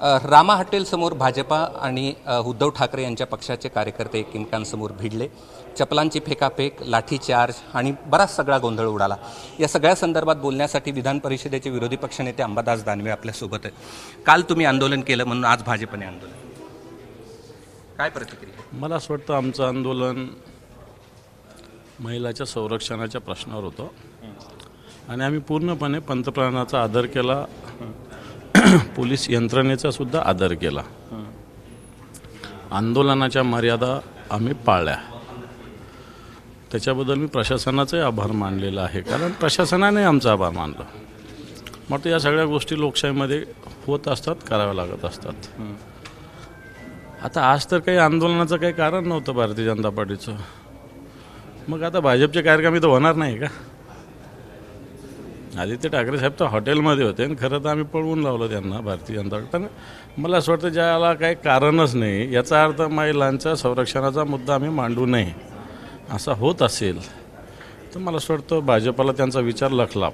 रामा हॉटेलसमोर भाजपा आणि उद्धव ठाकरे यांच्या पक्षाचे कार्यकर्ते एकमेकांसमोर भिडले. चपलांची फेकाफेक, लाठीचार्ज आणि बराच सगळा गोंधळ उडाला. या सगळ्या संदर्भात बोलण्यासाठी विधान परिषदेचे विरोधी पक्षनेते अंबादास दानवे आपल्यासोबत आहेत. काल तुम्ही आंदोलन केलं म्हणून आज भाजपने आंदोलन, काय प्रतिक्रिया? मला असं वाटतं आमचं आंदोलन महिलाच्या संरक्षणाच्या प्रश्नावर होतं आणि आम्ही पूर्णपणे पंतप्रधानाचा आदर केला, पोलीस यंत्रणेचा सुद्धा आदर केला. आंदोलनाच्या मर्यादा आम्ही पाळल्या. त्याच्याबद्दल मी प्रशासनाचे आभार मानलेला आहे, कारण प्रशासनाने आमचा आभार मानला. मग या सगळ्या गोष्टी लोकशाहीमध्ये होत असतात, कराव्या लागत असतात. आता आज तर काही आंदोलनाचं काही कारण नव्हतं भारतीय जनता पार्टीचं, मग आता भाजपचे कार्यक्रम इथं होणार नाही का? आदित्य ठाकरे साहेब तर हॉटेलमध्ये होते आणि खरं तर आम्ही पळवून लावलं त्यांना भारतीय जनता पार्टी. पण मला असं वाटतं ज्याला काही कारणच नाही, याचा अर्थ महिलांच्या संरक्षणाचा मुद्दा आम्ही मांडू नये असा होत असेल तर मला असं वाटतं भाजपला त्यांचा विचार लखला,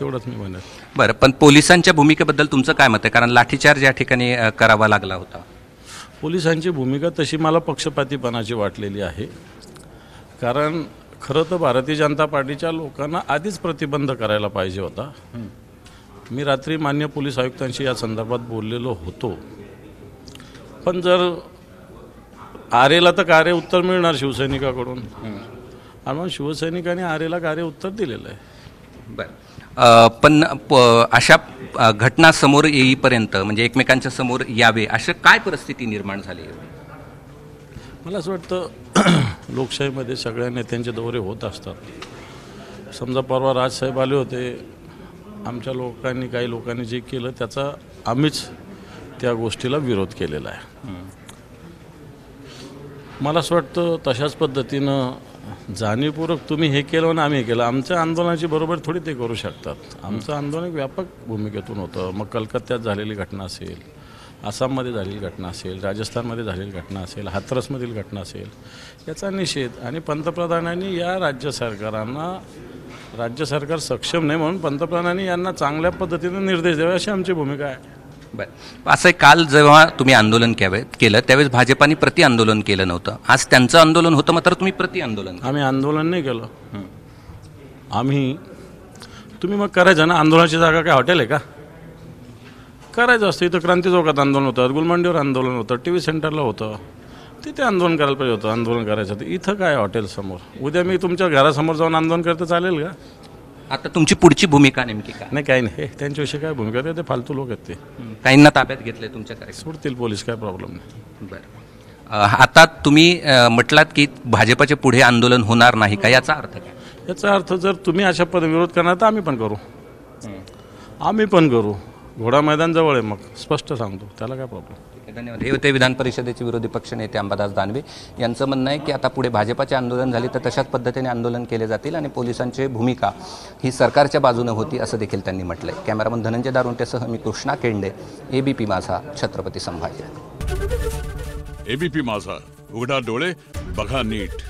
तेवढंच मी म्हणेन. बरं, पण पोलिसांच्या भूमिकेबद्दल तुमचं काय मत आहे? कारण लाठीचार्ज या ठिकाणी करावा लागला होता. पोलिसांची भूमिका तशी मला पक्षपातीपणाची वाटलेली आहे, कारण खरं तर भारतीय जनता पार्टीच्या लोकांना आधीच प्रतिबंध करायला पाहिजे होता. मी रात्री मान्य पोलीस आयुक्तांशी या संदर्भात बोललेलो होतो, पण जर आरेला तर कार्य उत्तर मिळणार शिवसैनिकाकडून, आणि मग शिवसैनिकांनी आरेला कार्य उत्तर दिलेलं आहे. बरं, पण अशा घटना समोर येईपर्यंत म्हणजे एकमेकांच्या समोर यावे अशा काय परिस्थिती निर्माण झाली? मला असं वाटतं लोकशाहीमध्ये सगळ्या नेत्यांचे दौरे होत असतात. समजा परवा राजसाहेब आले होते, आमच्या लोकांनी काही लोकांनी जे केलं त्याचा आम्हीच त्या गोष्टीला विरोध केलेला आहे. मला असं वाटतं तशाच पद्धतीनं जाणीवपूर्वक तुम्ही हे केलं आणि आम्ही हे केलं, आमच्या आंदोलनाची बरोबर थोडी ते करू शकतात. आमचं आंदोलन व्यापक भूमिकेतून होतं. मग कलकत्त्यात झालेली घटना असेल, आसाममध्ये झालेली घटना असेल, राजस्थानमध्ये झालेली घटना असेल, हाथरसमधील घटना असेल, याचा निषेध. आणि पंतप्रधानांनी या राज्य सरकार सक्षम नाही म्हणून पंतप्रधानांनी यांना चांगल्या पद्धतीने निर्देश द्यावे अशी आमची भूमिका आहे. बरं, असं काल जेव्हा तुम्ही आंदोलन केलं त्यावेळेस भाजपाने प्रति आंदोलन केलं नव्हतं. आज त्यांचं आंदोलन होतं, मात्र तुम्ही प्रति आंदोलन. आम्ही आंदोलन नाही केलं. तुम्ही मग करायचं ना, आंदोलनाची जागा काय हॉटेल आहे का? करायचं असतं. इथं क्रांती चौकात आंदोलन होतं, गुलमंडीवर आंदोलन होतं, TV सेंटरला होतं, तिथे आंदोलन करायला पाहिजे होतं. आंदोलन करायचं होतं. इथं काय हॉटेलसमोर? उद्या मी तुमच्या घरासमोर जाऊन आंदोलन करतं चालेल का? आता तुमची पुढची भूमिका नेमकी काय? नाही, काही नाही. त्यांच्याविषयी काय भूमिका? ते फालतू लोक आहेत. ते काहींना ताब्यात घेतले तुमच्याकडे, सोडतील पोलीस, काय प्रॉब्लेम नाही. बरं, आता तुम्ही म्हटलात की भाजपाचे पुढे आंदोलन होणार नाही का, याचा अर्थ काय? याचा अर्थ जर तुम्ही अशा विरोध करणार तर आम्ही पण करू. घोडा मैदान जवळ आहे, मग स्पष्ट सांगतो, त्याला काय प्रॉब्लेम. धन्यवाद. हे होते विधान परिषदेचे विरोधी पक्षनेते अंबादास दानवे. यांचं म्हणणं आहे की आता पुढे भाजपाचे आंदोलन झाले तर तशाच पद्धतीने आंदोलन केले जातील आणि पोलिसांची भूमिका ही सरकारच्या बाजूने होती असं देखील त्यांनी म्हटलंय. कॅमेरामन धनंजय दारुंटेसह मी कृष्णा केंडे, ABP माझा, छत्रपती संभाजी. ABP माझा, उघडा डोळे बघा नीट.